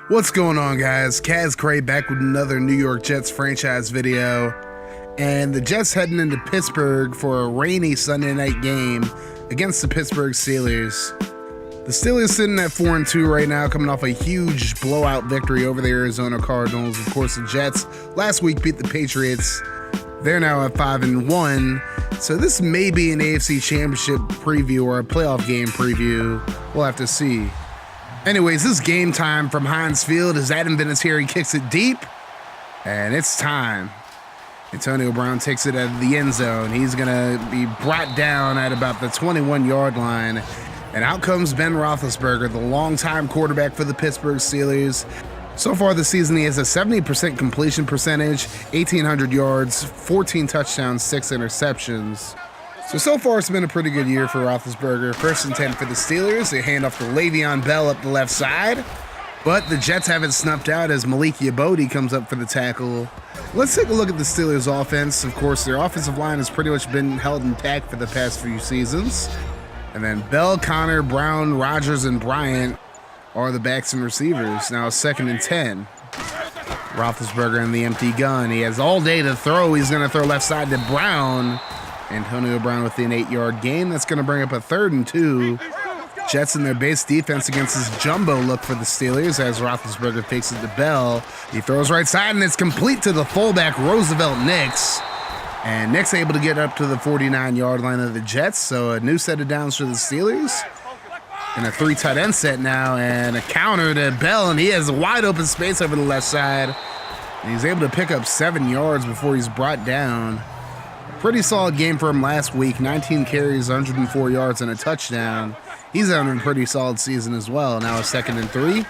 What's going on, guys? Caz Cray back with another New York Jets franchise video. And the Jets heading into Pittsburgh for a rainy Sunday night game against the Pittsburgh Steelers. The Steelers sitting at 4-2 right now, coming off a huge blowout victory over the Arizona Cardinals. Of course, the Jets last week beat the Patriots. They're now at 5-1. So this may be an AFC Championship preview or a playoff game preview. We'll have to see. Anyways, this is game time from Heinz Field as Adam Vinatieri kicks it deep. And it's time. Antonio Brown takes it out of the end zone. He's going to be brought down at about the 21-yard line. And out comes Ben Roethlisberger, the longtime quarterback for the Pittsburgh Steelers. So far this season, he has a 70% completion percentage, 1,800 yards, 14 touchdowns, 6 interceptions. So far it's been a pretty good year for Roethlisberger. 1st and 10 for the Steelers. They hand off to Le'Veon Bell up the left side. But the Jets have it snuffed out as Malik Yabodi comes up for the tackle. Let's take a look at the Steelers' offense. Of course, their offensive line has pretty much been held intact for the past few seasons. And then Bell, Connor, Brown, Rodgers, and Bryant are the backs and receivers. Now 2nd and 10. Roethlisberger in the empty gun. He has all day to throw. He's going to throw left side to Brown. Antonio Brown with an 8-yard gain. That's going to bring up a 3rd and 2. Jets in their base defense against this jumbo look for the Steelers as Roethlisberger takes it to Bell. He throws right side, and it's complete to the fullback, Roosevelt Nix. And Nix able to get up to the 49-yard line of the Jets. So a new set of downs for the Steelers. And a 3 tight end set now, and a counter to Bell, and he has a wide open space over the left side. And he's able to pick up 7 yards before he's brought down. Pretty solid game for him last week. 19 carries, 104 yards, and a touchdown. He's having a pretty solid season as well. Now a 2nd and 3.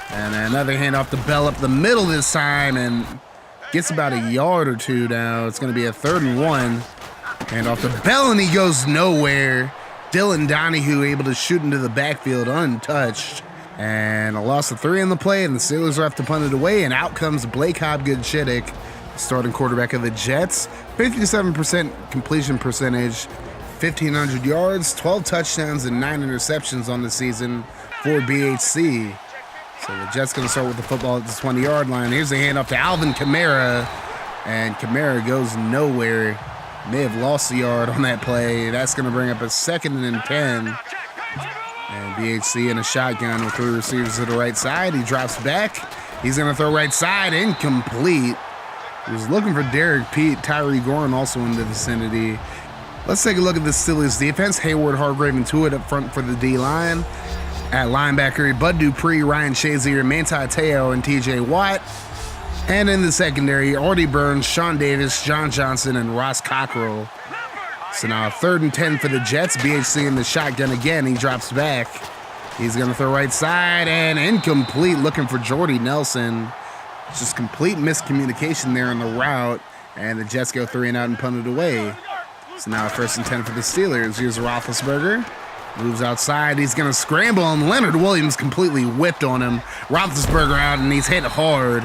And another handoff to Bell up the middle this time and gets about a yard or two now. It's going to be a 3rd and 1. Handoff to Bell, and he goes nowhere. Dylan Donahue able to shoot into the backfield untouched. And a loss of 3 in the play, and the Steelers have to punt it away. And out comes Blake Hobgood-Chittick, starting quarterback of the Jets. 57% completion percentage, 1,500 yards, 12 touchdowns, and 9 interceptions on the season for BHC. So the Jets going to start with the football at the 20-yard line. Here's the handoff to Alvin Kamara, and Kamara goes nowhere. May have lost a yard on that play. That's going to bring up a 2nd and 10. And BHC in a shotgun with 3 receivers to the right side. He drops back. He's going to throw right side, incomplete. He was looking for Derek Pete, Tyree Gorin also in the vicinity. Let's take a look at the Steelers defense. Hayward, Hargrave, and Tuitt up front for the D-line. At linebacker, Bud Dupree, Ryan Shazier, Manti Te'o, and TJ Watt. And in the secondary, Artie Burns, Sean Davis, John Johnson, and Ross Cockrell. So now 3rd and 10 for the Jets. BHC in the shotgun again. He drops back. He's going to throw right side and incomplete, looking for Jordy Nelson. Just complete miscommunication there on the route, and the Jets go 3 and out and punt it away. So now 1st and 10 for the Steelers. Here's Roethlisberger. Moves outside. He's going to scramble, and Leonard Williams completely whipped on him. Roethlisberger out, and he's hit hard.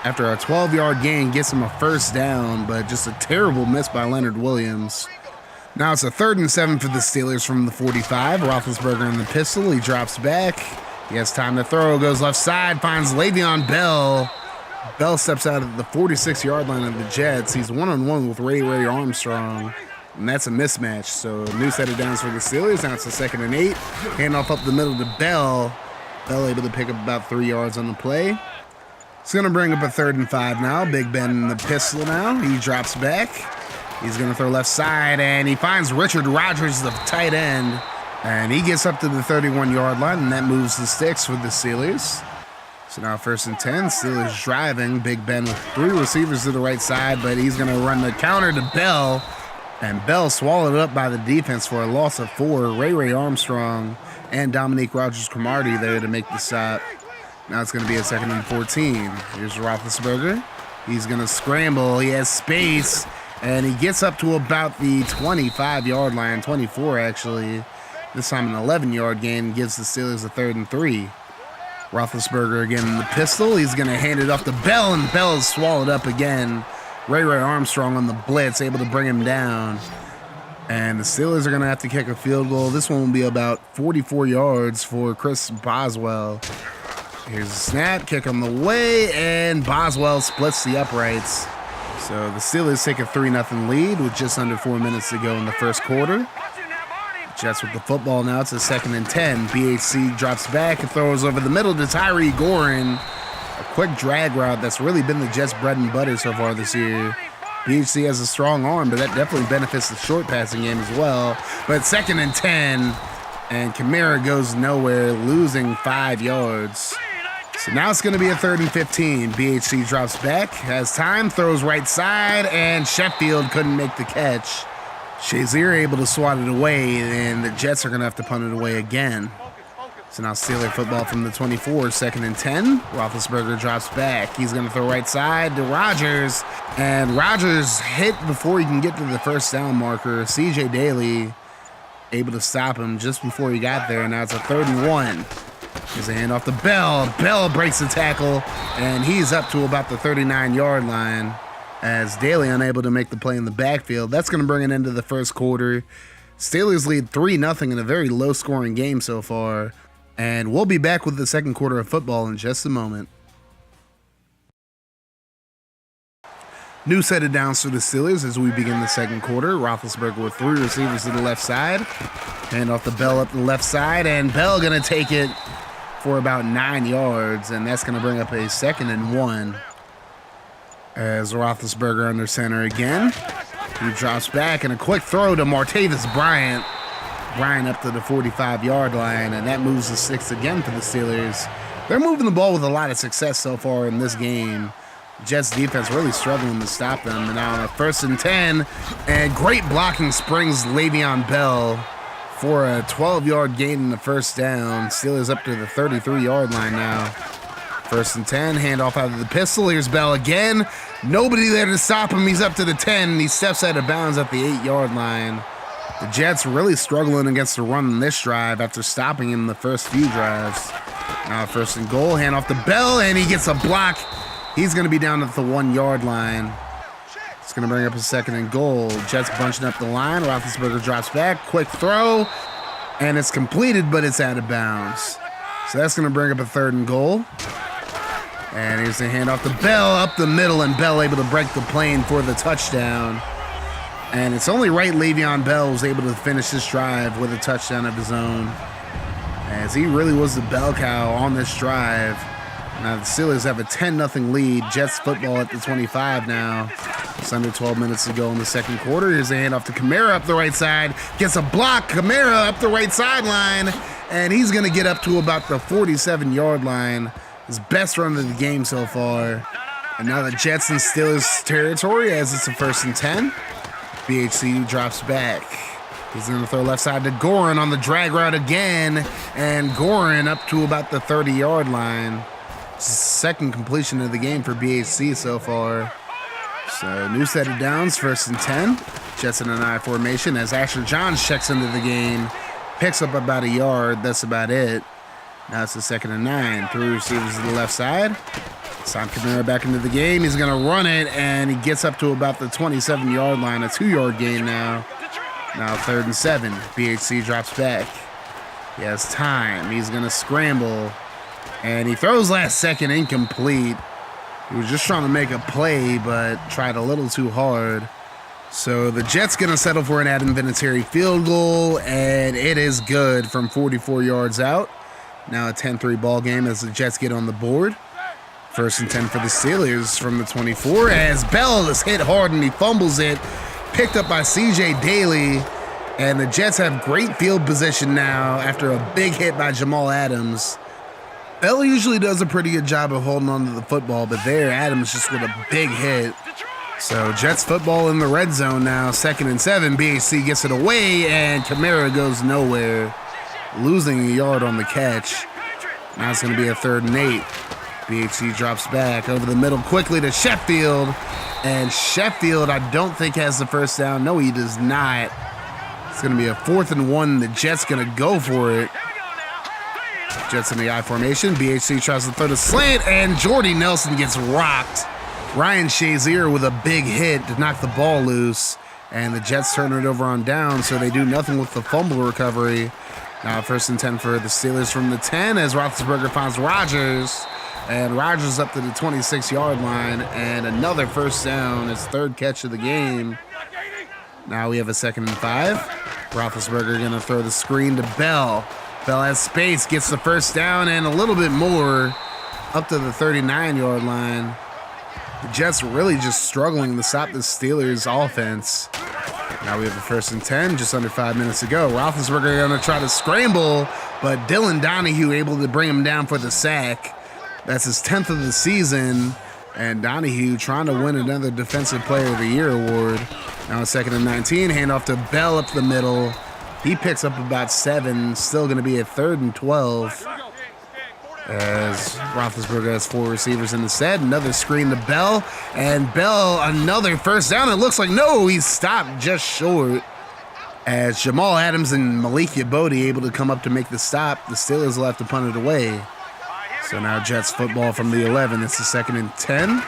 After a 12-yard gain, gets him a 1st down, but just a terrible miss by Leonard Williams. Now it's a 3rd and 7 for the Steelers from the 45. Roethlisberger in the pistol. He drops back. He has time to throw. Goes left side. Finds Le'Veon Bell. Bell steps out of the 46-yard line of the Jets. He's one-on-one with Ray Armstrong, and that's a mismatch. So a new set of downs for the Steelers. Now it's a 2nd and 8. Handoff up the middle to Bell. Bell able to pick up about 3 yards on the play. It's going to bring up a 3rd and 5 now. Big Ben in the pistol now. He drops back. He's going to throw left side, and he finds Richard Rodgers, the tight end. And he gets up to the 31-yard line, and that moves the sticks for the Steelers. So now 1st and 10, Steelers driving. Big Ben with 3 receivers to the right side, but he's going to run the counter to Bell. And Bell swallowed up by the defense for a loss of 4. Ray Armstrong and Dominique Rodgers-Cromartie there to make the stop. Now it's going to be a 2nd and 14. Here's Roethlisberger. He's going to scramble. He has space, and he gets up to about the 25-yard line, 24 actually. This time an 11-yard gain gives the Steelers a 3rd and 3. Roethlisberger again in the pistol. He's going to hand it off to Bell, and Bell is swallowed up again. Ray Armstrong on the blitz, able to bring him down. And the Steelers are going to have to kick a field goal. This one will be about 44 yards for Chris Boswell. Here's a snap, kick on the way, and Boswell splits the uprights. So the Steelers take a 3-0 lead with just under 4 minutes to go in the first quarter. Jets with the football now. It's a 2nd and 10. BHC drops back and throws over the middle to Tyree Gorin. A quick drag route that's really been the Jets' bread and butter so far this year. BHC has a strong arm, but that definitely benefits the short passing game as well. But 2nd and 10, and Kamara goes nowhere, losing 5 yards. So now it's going to be a 3rd and 15. BHC drops back, has time, throws right side, and Sheffield couldn't make the catch. Shazier able to swat it away, and the Jets are going to have to punt it away again. So now Steeler football from the 24, 2nd and 10. Roethlisberger drops back. He's going to throw right side to Rodgers, and Rodgers hit before he can get to the first down marker. CJ Daly able to stop him just before he got there. Now it's a 3rd and 1. Here's a handoff to Bell. Bell breaks the tackle, and he's up to about the 39-yard line as Daly unable to make the play in the backfield. That's going to bring it into the first quarter. Steelers lead 3-0 in a very low-scoring game so far, and we'll be back with the second quarter of football in just a moment. New set of downs for the Steelers as we begin the second quarter. Roethlisberger with 3 receivers to the left side. Hand off to Bell up the left side, and Bell going to take it for about 9 yards, and that's going to bring up a 2nd and 1. As Roethlisberger under center again. He drops back, and a quick throw to Martavis Bryant. Bryant up to the 45-yard line, and that moves the 6th again for the Steelers. They're moving the ball with a lot of success so far in this game. Jets defense really struggling to stop them. And now on a 1st and 10, and great blocking springs Le'Veon Bell for a 12-yard gain in the first down. Steelers up to the 33-yard line now. 1st and 10, handoff out of the pistol. Here's Bell again. Nobody there to stop him. He's up to the 10, and he steps out of bounds at the 8-yard line. The Jets really struggling against the run in this drive after stopping him the first few drives. Now 1st and goal, handoff to Bell, and he gets a block. He's going to be down at the 1-yard line. It's going to bring up a 2nd and goal. Jets bunching up the line. Roethlisberger drops back. Quick throw. And it's completed, but it's out of bounds. So that's going to bring up a 3rd and goal. And here's the handoff to Bell up the middle, and Bell able to break the plane for the touchdown. And it's only right Le'Veon Bell was able to finish this drive with a touchdown of his own, as he really was the bell cow on this drive. Now the Steelers have a 10-0 lead. Jets football at the 25 now. It's under 12 minutes to go in the second quarter. Here's a handoff to Kamara up the right side. Gets a block. Kamara up the right sideline. And he's going to get up to about the 47-yard line. His best run of the game so far. And now the Jets in Steelers territory as it's a 1st and 10. BHC drops back. He's going to throw left side to Gorin on the drag route again. And Gorin up to about the 30-yard line. Second completion of the game for BHC so far. So new set of downs, 1st and 10. Jets in an I formation as Asher Johns checks into the game. Picks up about a yard. That's about it. Now it's a 2nd and 9. 3 receivers to the left side. Sam Kamara back into the game. He's going to run it, and he gets up to about the 27-yard line. A 2-yard gain now. Now 3rd and 7. BHC drops back. He has time. He's going to scramble. And he throws last second incomplete. He was just trying to make a play, but tried a little too hard. So the Jets going to settle for an Adam Vinatieri field goal, and it is good from 44 yards out. Now a 10-3 ball game as the Jets get on the board. 1st and 10 for the Steelers from the 24 as Bell is hit hard and he fumbles it. Picked up by CJ Daly. And the Jets have great field position now after a big hit by Jamal Adams. Bell usually does a pretty good job of holding on to the football, but there Adams just with a big hit. So Jets football in the red zone now, 2nd and 7. BHC gets it away, and Kamara goes nowhere, losing a yard on the catch. Now it's going to be a 3rd and 8. BHC drops back over the middle quickly to Sheffield, and Sheffield I don't think has the first down. No, he does not. It's going to be a 4th and 1. The Jets going to go for it. Jets in the I formation. BHC tries to throw the slant, and Jordy Nelson gets rocked. Ryan Shazier with a big hit to knock the ball loose, and the Jets turn it over on down, so they do nothing with the fumble recovery. Now 1st and 10 for the Steelers from the 10 as Roethlisberger finds Rodgers. And Rodgers up to the 26-yard line. And another first down, his 3rd catch of the game. Now we have a 2nd and 5. Roethlisberger going to throw the screen to Bell. Bell has space, gets the first down and a little bit more up to the 39-yard line. The Jets really just struggling to stop the Steelers offense. Now we have a 1st and 10, just under 5 minutes to go. Roethlisberger going to try to scramble, but Dylan Donahue able to bring him down for the sack. That's his 10th of the season, and Donahue trying to win another Defensive Player of the Year award. Now a 2nd and 19, handoff to Bell up the middle. He picks up about 7, still going to be a 3rd and 12. As Roethlisberger has 4 receivers in the set. Another screen to Bell. And Bell, another first down. It looks like, no, he's stopped just short. As Jamal Adams and Malik Yabodi able to come up to make the stop. The Steelers will have to punt it away. So now Jets football from the 11. It's the 2nd and 10.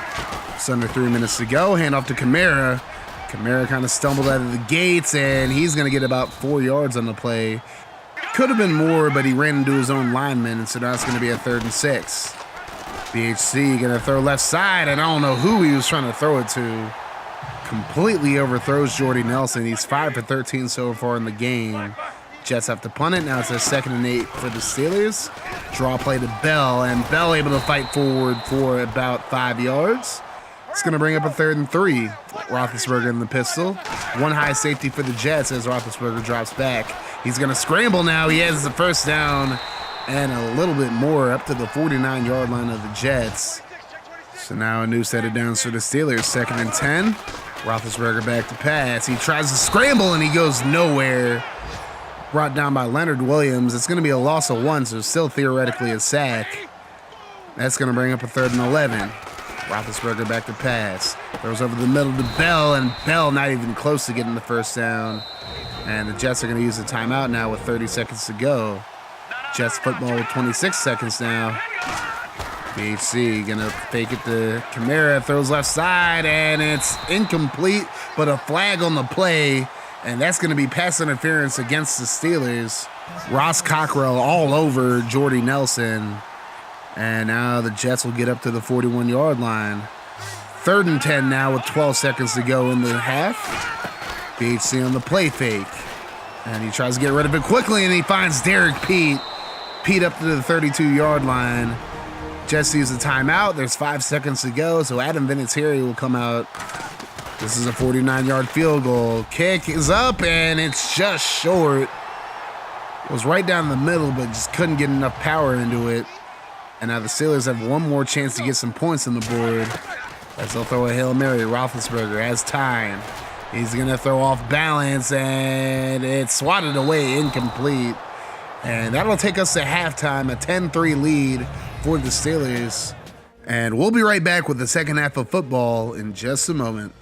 It's under 3 minutes to go. Handoff to Kamara. Kamara kind of stumbled out of the gates, and he's going to get about 4 yards on the play. Could have been more, but he ran into his own lineman, and so now it's going to be a 3rd and 6. BHC going to throw left side, and I don't know who he was trying to throw it to. Completely overthrows Jordy Nelson. He's 5 for 13 so far in the game. Jets have to punt it. Now it's a 2nd and 8 for the Steelers. Draw play to Bell, and Bell able to fight forward for about 5 yards. It's going to bring up a 3rd and 3. Roethlisberger in the pistol. One high safety for the Jets as Roethlisberger drops back. He's going to scramble now. He has the first down and a little bit more up to the 49-yard line of the Jets. So now a new set of downs for the Steelers. 2nd and 10. Roethlisberger back to pass. He tries to scramble and he goes nowhere. Brought down by Leonard Williams. It's going to be a loss of 1, so still theoretically a sack. That's going to bring up a 3rd and 11. Roethlisberger back to pass. Throws over the middle to Bell, and Bell not even close to getting the first down. And the Jets are going to use a timeout now with 30 seconds to go. Jets football with 26 seconds now. BHC going to fake it to Kamara, throws left side, and it's incomplete, but a flag on the play, and that's going to be pass interference against the Steelers. Ross Cockrell all over Jordy Nelson. And now the Jets will get up to the 41-yard line. 3rd and 10 now with 12 seconds to go in the half. BHC on the play fake. And he tries to get rid of it quickly, and he finds Derek Pete. Pete up to the 32-yard line. Jets use a timeout. There's 5 seconds to go, so Adam Vinatieri will come out. This is a 49-yard field goal. Kick is up, and it's just short. It was right down the middle, but just couldn't get enough power into it. And now the Steelers have one more chance to get some points on the board as they'll throw a Hail Mary. Roethlisberger has time. He's going to throw off balance, and it's swatted away, incomplete. And that'll take us to halftime, a 10-3 lead for the Steelers. And we'll be right back with the second half of football in just a moment.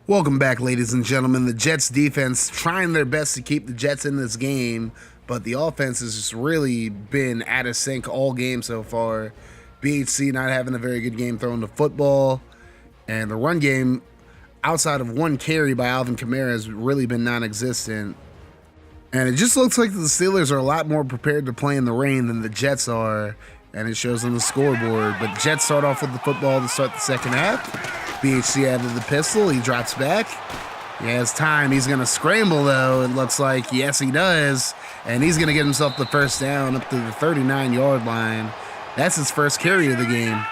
Welcome back, ladies and gentlemen. The Jets defense trying their best to keep the Jets in this game, but the offense has just really been out of sync all game so far. BHC not having a very good game throwing the football, and the run game, outside of one carry by Alvin Kamara, has really been non-existent. And it just looks like the Steelers are a lot more prepared to play in the rain than the Jets are, and it shows on the scoreboard. But Jets start off with the football to start the second half. BHC added the pistol. He drops back. He has time. He's going to scramble, though. It looks like, yes, he does. And he's going to get himself the first down up to the 39-yard line. That's his first carry of the game.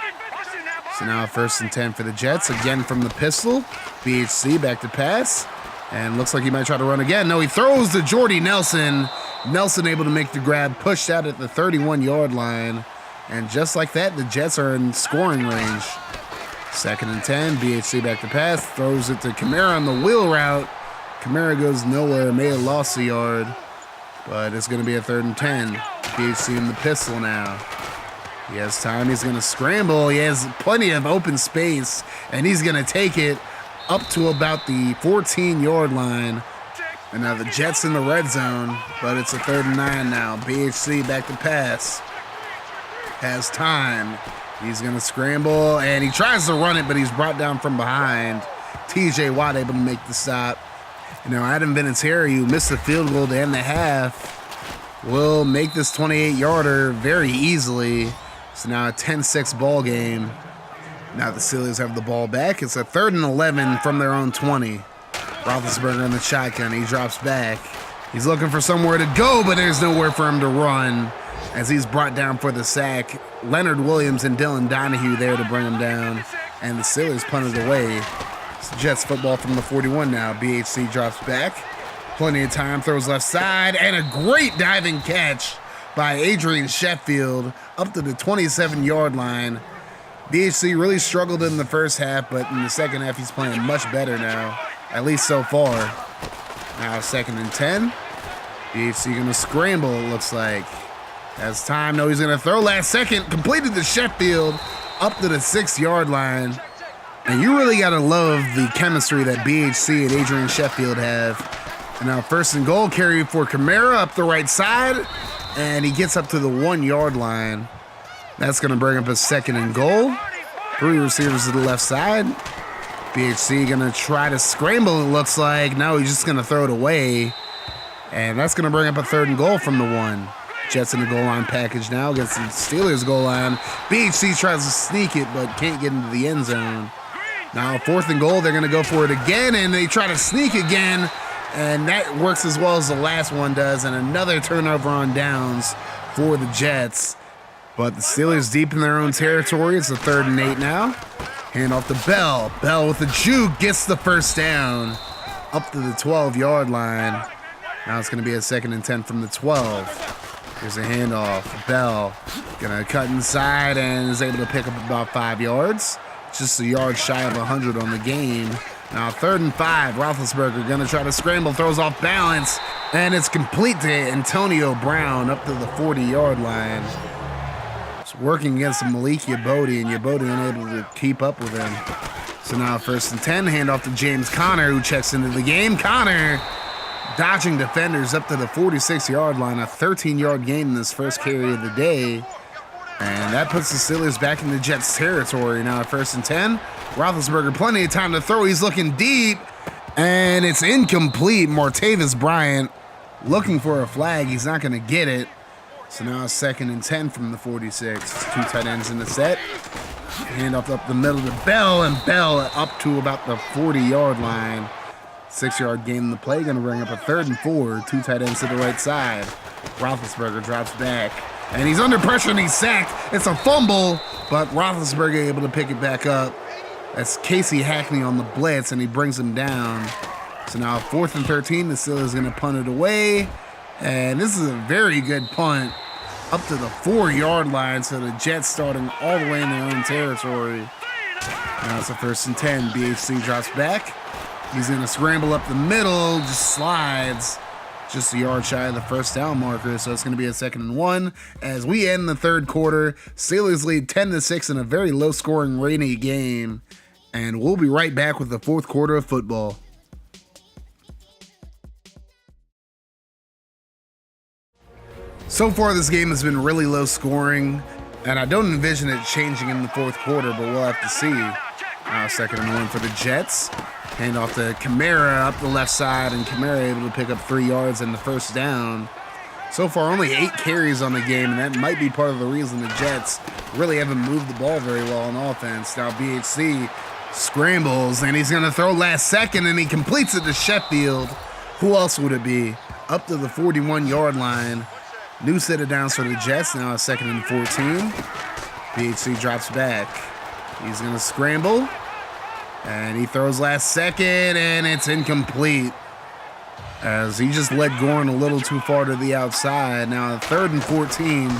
So now 1st and 10 for the Jets. Again from the pistol. BHC back to pass. And looks like he might try to run again. No, he throws to Jordy Nelson. Nelson able to make the grab. Pushed out at the 31-yard line. And just like that, the Jets are in scoring range. 2nd and 10, BHC back to pass, throws it to Kamara on the wheel route. Kamara goes nowhere, may have lost a yard, but it's going to be a 3rd and 10. BHC in the pistol now. He has time, he's going to scramble, he has plenty of open space, and he's going to take it up to about the 14-yard line. And now the Jets in the red zone, but it's a 3rd and 9 now. BHC back to pass. Has time. He's going to scramble, and he tries to run it, but he's brought down from behind. TJ Watt able to make the stop. You know, Adam Vinatieri, who missed the field goal to end the half, will make this 28-yarder very easily. It's now a 10-6 ball game. Now the Steelers have the ball back. It's a 3rd and 11 from their own 20. Roethlisberger in the shotgun. He drops back. He's looking for somewhere to go, but there's nowhere for him to run as he's brought down for the sack. Leonard Williams and Dylan Donahue there to bring him down, and the Steelers punted away. It's Jets football from the 41 now. BHC drops back. Plenty of time, throws left side, and a great diving catch by Adrian Sheffield up to the 27-yard line. BHC really struggled in the first half, but in the second half, he's playing much better now, at least so far. Now 2nd and 10. BHC going to scramble, it looks like. Has time, no, he's going to throw last second. Completed to Sheffield up to the 6-yard line. And you really got to love the chemistry that BHC and Adrian Sheffield have. And now 1st and goal, carry for Kamara up the right side. And he gets up to the 1-yard line. That's going to bring up a 2nd and goal. 3 receivers to the left side. BHC going to try to scramble, it looks like. No, he's just going to throw it away. And that's going to bring up a 3rd and goal from the 1. Jets in the goal line package now against the Steelers goal line. BHC tries to sneak it, but can't get into the end zone. Now 4th and goal, they're going to go for it again, and they try to sneak again. And that works as well as the last one does. And another turnover on downs for the Jets. But the Steelers deep in their own territory. It's a 3rd and 8 now. Hand off to Bell. Bell with the juke gets the first down up to the 12-yard line. Now it's going to be a 2nd and 10 from the 12. Here's a handoff. Bell going to cut inside and is able to pick up about 5 yards. Just a yard shy of 100 on the game. Now 3rd and 5. Roethlisberger going to try to scramble, throws off balance, and it's complete to Antonio Brown up to the 40-yard line. It's working against Malik Yabodi, and Yabodi unable to keep up with him. So now 1st and 10, handoff to James Conner, who checks into the game. Conner dodging defenders up to the 46-yard line, a 13-yard gain in this first carry of the day. And that puts the Steelers back in the Jets' territory. Now at 1st and 10, Roethlisberger, plenty of time to throw. He's looking deep, and it's incomplete. Martavis Bryant looking for a flag. He's not going to get it. So now it's 2nd and 10 from the 46. It's 2 tight ends in the set. Handoff up the middle to Bell, and Bell up to about the 40-yard line. 6-yard gain in the play, going to bring up a 3rd and 4. 2 tight ends to the right side. Roethlisberger drops back, and he's under pressure, and he's sacked. It's a fumble, but Roethlisberger able to pick it back up. That's Casey Hackney on the blitz, and he brings him down. So now 4th and 13, the Steelers going to punt it away. And this is a very good punt up to the 4-yard line. So the Jets starting all the way in their own territory. Now it's a 1st and 10. BHC drops back. He's going to scramble up the middle, just slides. Just a yard shy of the first down marker. So it's going to be a 2nd and 1 as we end the 3rd quarter. Steelers lead 10-6 in a very low-scoring, rainy game. And we'll be right back with the 4th quarter of football. So far, this game has been really low scoring, and I don't envision it changing in the 4th quarter, but we'll have to see. Now 2nd and 1 for the Jets. Hand off to Kamara up the left side, and Kamara able to pick up 3 yards and the first down. So far, only 8 carries on the game, and that might be part of the reason the Jets really haven't moved the ball very well on offense. Now BHC scrambles, and he's going to throw last second, and he completes it to Sheffield. Who else would it be? Up to the 41-yard line. New set of downs for the Jets, now a 2nd and 14. BHC drops back. He's going to scramble, and he throws last second, and it's incomplete as he just led Gorin a little too far to the outside. Now 3rd and 14.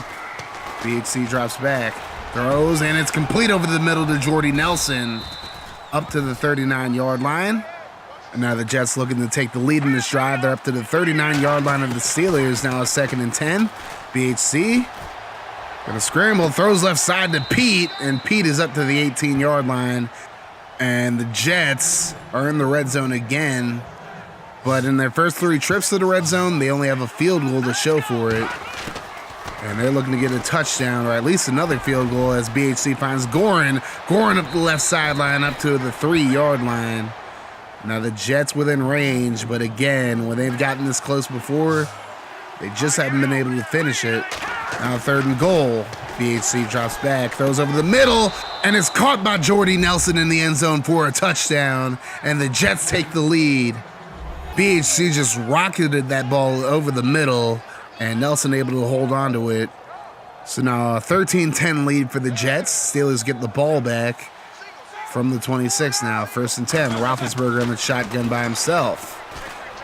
BHC drops back, throws, and it's complete over the middle to Jordy Nelson up to the 39-yard line. And now the Jets looking to take the lead in this drive. They're up to the 39-yard line of the Steelers. Now a 2nd and 10. BHC gonna scramble, throws left side to Pete, and Pete is up to the 18-yard line. And the Jets are in the red zone again. But in their first 3 trips to the red zone, they only have a field goal to show for it. And they're looking to get a touchdown, or at least another field goal, as BHC finds Gorin. Gorin up the left sideline up to the 3-yard line. Now the Jets within range, but again, when they've gotten this close before, they just haven't been able to finish it. Now 3rd and goal. BHC drops back, throws over the middle, and is caught by Jordy Nelson in the end zone for a touchdown, and the Jets take the lead. BHC just rocketed that ball over the middle, and Nelson able to hold on to it. So now a 13-10 lead for the Jets. Steelers get the ball back from the 26 now. 1st and 10. Roethlisberger in the shotgun by himself.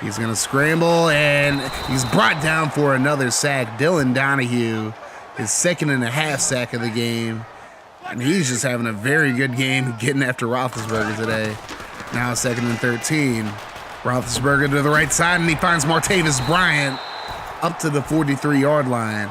He's going to scramble, and he's brought down for another sack. Dylan Donahue, his 2.5 sack of the game. And he's just having a very good game getting after Roethlisberger today. Now 2nd and 13. Roethlisberger to the right side, and he finds Martavis Bryant up to the 43-yard line.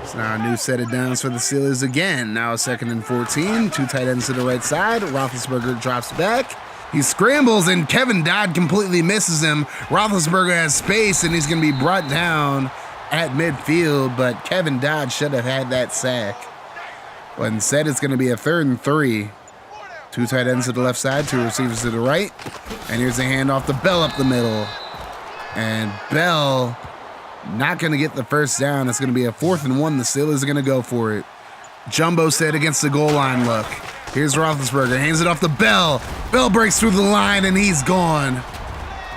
So now a new set of downs for the Steelers again. Now 2nd and 14. 2 tight ends to the right side. Roethlisberger drops back. He scrambles, and Kevin Dodd completely misses him. Roethlisberger has space, and he's going to be brought down at midfield, but Kevin Dodd should have had that sack. But instead, it's going to be a 3rd and 3. 2 tight ends to the left side, 2 receivers to the right. And here's a handoff to Bell up the middle. And Bell not going to get the first down. It's going to be a 4th and 1. The Steelers are going to go for it. Jumbo set against the goal line look. Here's Roethlisberger, hands it off to Bell. Bell breaks through the line, and he's gone.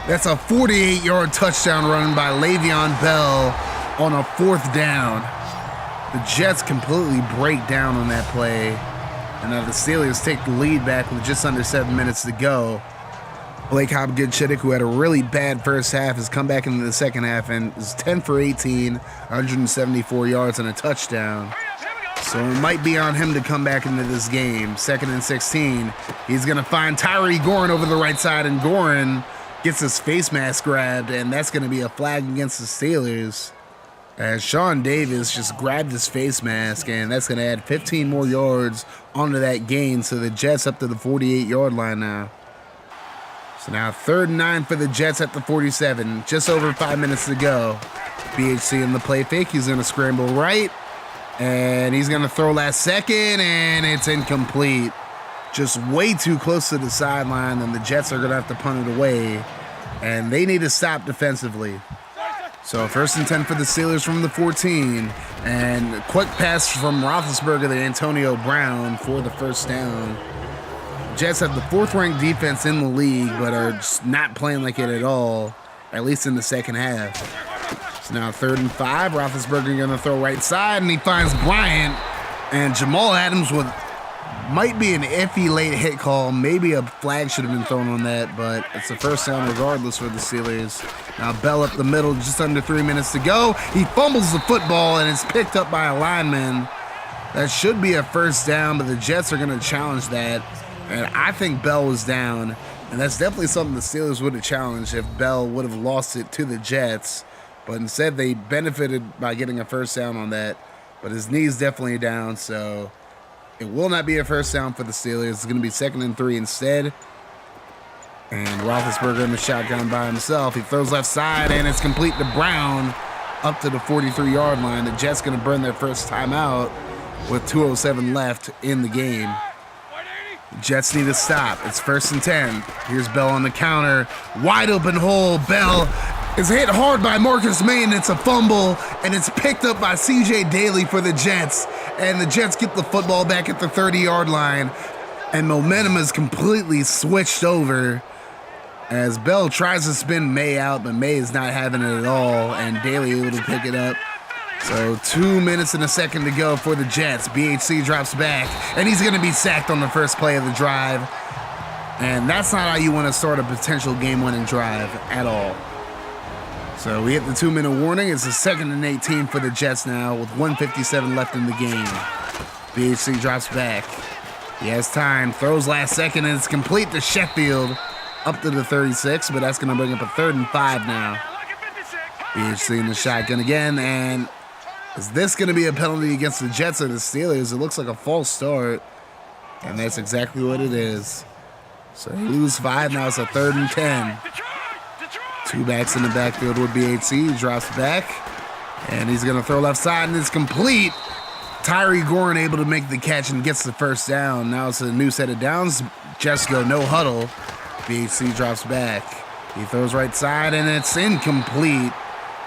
That's a 48-yard touchdown run by Le'Veon Bell on a 4th down. The Jets completely break down on that play. And now the Steelers take the lead back with just under 7 minutes to go. Blake Hobgood-Chittick, who had a really bad first half, has come back into the second half and is 10 for 18, 174 yards and a touchdown. So it might be on him to come back into this game. 2nd and 16. He's going to find Tyree Gorin over the right side, and Gorin gets his face mask grabbed, and that's going to be a flag against the Steelers. As Sean Davis just grabbed his face mask, and that's going to add 15 more yards onto that gain. So the Jets up to the 48-yard line now. So now 3rd and 9 for the Jets at the 47. Just over 5 minutes to go. BHC in the play fake. He's going to scramble right. And he's going to throw last second, and it's incomplete. Just way too close to the sideline, and the Jets are going to have to punt it away. And they need to stop defensively. So 1st and 10 for the Steelers from the 14. And a quick pass from Roethlisberger to Antonio Brown for the first down. Jets have the 4th-ranked defense in the league, but are just not playing like it at all, at least in the second half. So now 3rd and 5. Roethlisberger going to throw right side, and he finds Bryant. And Jamal Adams might be an iffy late hit call. Maybe a flag should have been thrown on that, but it's a first down regardless for the Steelers. Now Bell up the middle, just under 3 minutes to go. He fumbles the football, and it's picked up by a lineman. That should be a first down, but the Jets are going to challenge that. And I think Bell was down, and that's definitely something the Steelers would have challenged if Bell would have lost it to the Jets. But instead, they benefited by getting a first down on that. But his knee's definitely down, so it will not be a first down for the Steelers. It's going to be 2nd and 3 instead. And Roethlisberger in the shotgun by himself. He throws left side, and it's complete to Brown up to the 43-yard line. The Jets going to burn their first timeout with 2:07 left in the game. The Jets need to stop. It's 1st and 10. Here's Bell on the counter. Wide open hole. Bell is hit hard by Marcus May, and it's a fumble, and it's picked up by C.J. Daly for the Jets, and the Jets get the football back at the 30-yard line, and momentum is completely switched over as Bell tries to spin May out, but May is not having it at all, and Daly able to pick it up. So 2 minutes and a second to go for the Jets. BHC drops back, and he's going to be sacked on the first play of the drive, and that's not how you want to start a potential game-winning drive at all. So we hit the 2-minute warning. It's a 2nd and 18 for the Jets now with 1:57 left in the game. BHC drops back. He has time, throws last second, and it's complete to Sheffield up to the 36, but that's going to bring up a 3rd and 5 now. BHC in the shotgun again, and is this going to be a penalty against the Jets or the Steelers? It looks like a false start, and that's exactly what it is. So they lose 5, now it's a 3rd and 10. 2 backs in the backfield with BHC. He drops back, and he's going to throw left side, and it's complete. Tyree Gorin able to make the catch and gets the first down. Now it's a new set of downs. Jets go no huddle. BHC drops back. He throws right side, and it's incomplete.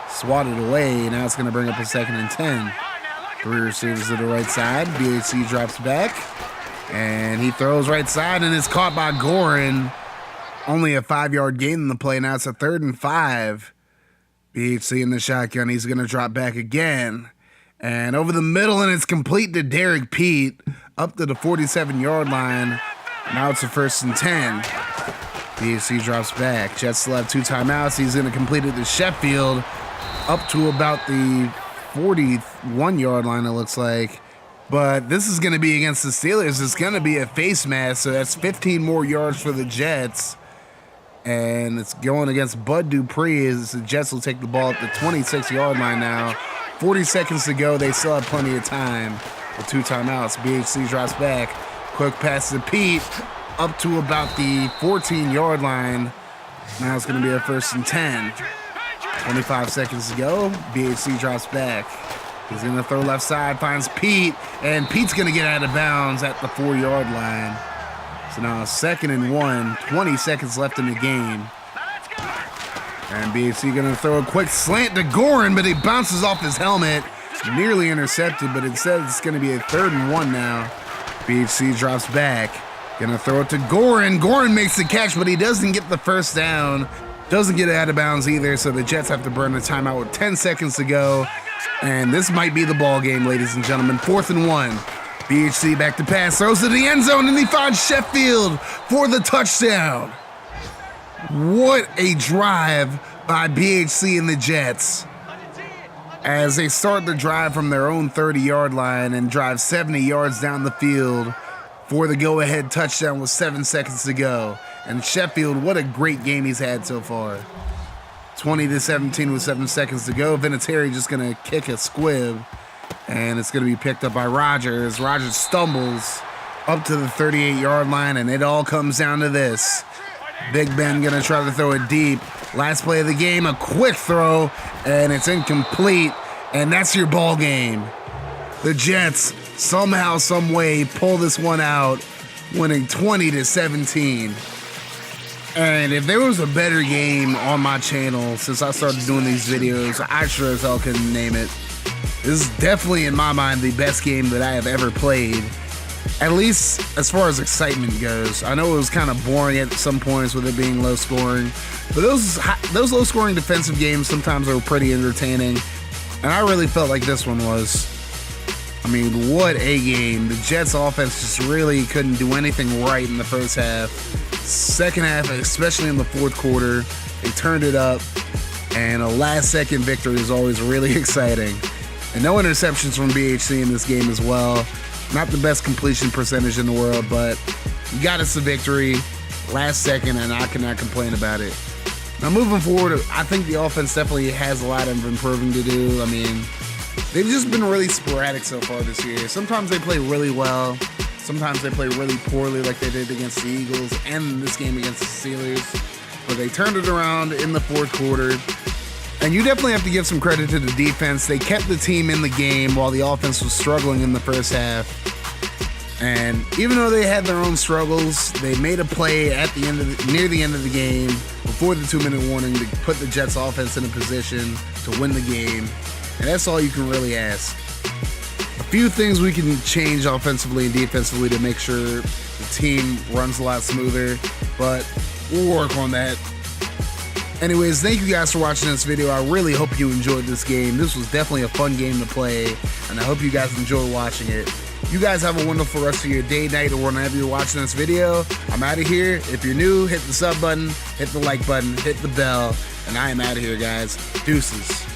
Swatted away. Now it's going to bring up a 2nd and 10. 3 receivers to the right side. BHC drops back, and he throws right side, and it's caught by Gorin. Only a 5-yard gain in the play. Now it's a 3rd and 5. BHC in the shotgun. He's going to drop back again. And over the middle, and it's complete to Derek Pete up to the 47-yard line. Now it's a 1st and 10. BHC drops back. Jets still have 2 timeouts. He's going to complete it to Sheffield up to about the 41-yard line, it looks like. But this is going to be against the Steelers. It's going to be a face mask, so that's 15 more yards for the Jets. And it's going against Bud Dupree as the Jets will take the ball at the 26-yard line now. 40 seconds to go. They still have plenty of time with 2 timeouts. BHC drops back. Quick pass to Pete up to about the 14-yard line. Now it's going to be a 1st and 10. 25 seconds to go. BHC drops back. He's going to throw left side, finds Pete, and Pete's going to get out of bounds at the 4-yard line. So now 2nd and 1, 20 seconds left in the game. And BHC going to throw a quick slant to Gorin, but he bounces off his helmet. Nearly intercepted, but instead it's going to be a 3rd and 1 now. BHC drops back. Going to throw it to Gorin. Gorin makes the catch, but he doesn't get the 1st down. Doesn't get out of bounds either, so the Jets have to burn the timeout with 10 seconds to go. And this might be the ball game, ladies and gentlemen. 4th and 1. BHC back to pass, throws to the end zone, and he finds Sheffield for the touchdown. What a drive by BHC and the Jets as they start the drive from their own 30-yard line and drive 70 yards down the field for the go-ahead touchdown with 7 seconds to go. And Sheffield, what a great game he's had so far. 20-17 with 7 seconds to go. Vinatieri just going to kick a squib, and it's going to be picked up by Rogers. Rogers stumbles up to the 38-yard line, and it all comes down to this. Big Ben going to try to throw it deep. Last play of the game, a quick throw, and it's incomplete, and that's your ball game. The Jets somehow, some way pull this one out, winning 20-17. And if there was a better game on my channel since I started doing these videos, I sure as hell couldn't name it. This is definitely, in my mind, the best game that I have ever played. At least as far as excitement goes. I know it was kind of boring at some points with it being low scoring, but those low scoring defensive games sometimes are pretty entertaining, and I really felt like this one was. I mean, what a game. The Jets offense just really couldn't do anything right in the first half. Second half, especially in the fourth quarter, they turned it up, and a last-second victory is always really exciting. And no interceptions from BHC in this game as well. Not the best completion percentage in the world, but you got us a victory last second, and I cannot complain about it. Now, moving forward, I think the offense definitely has a lot of improving to do. I mean, they've just been really sporadic so far this year. Sometimes they play really well. Sometimes they play really poorly like they did against the Eagles and in this game against the Steelers. But they turned it around in the fourth quarter. And you definitely have to give some credit to the defense. They kept the team in the game while the offense was struggling in the first half. And even though they had their own struggles, they made a play at the end of near the end of the game before the 2-minute warning to put the Jets offense in a position to win the game. And that's all you can really ask. A few things we can change offensively and defensively to make sure the team runs a lot smoother, but we'll work on that. Anyways, thank you guys for watching this video. I really hope you enjoyed this game. This was definitely a fun game to play, and I hope you guys enjoy watching it. You guys have a wonderful rest of your day, night, or whenever you're watching this video. I'm out of here. If you're new, hit the sub button, hit the like button, hit the bell, and I am out of here, guys. Deuces.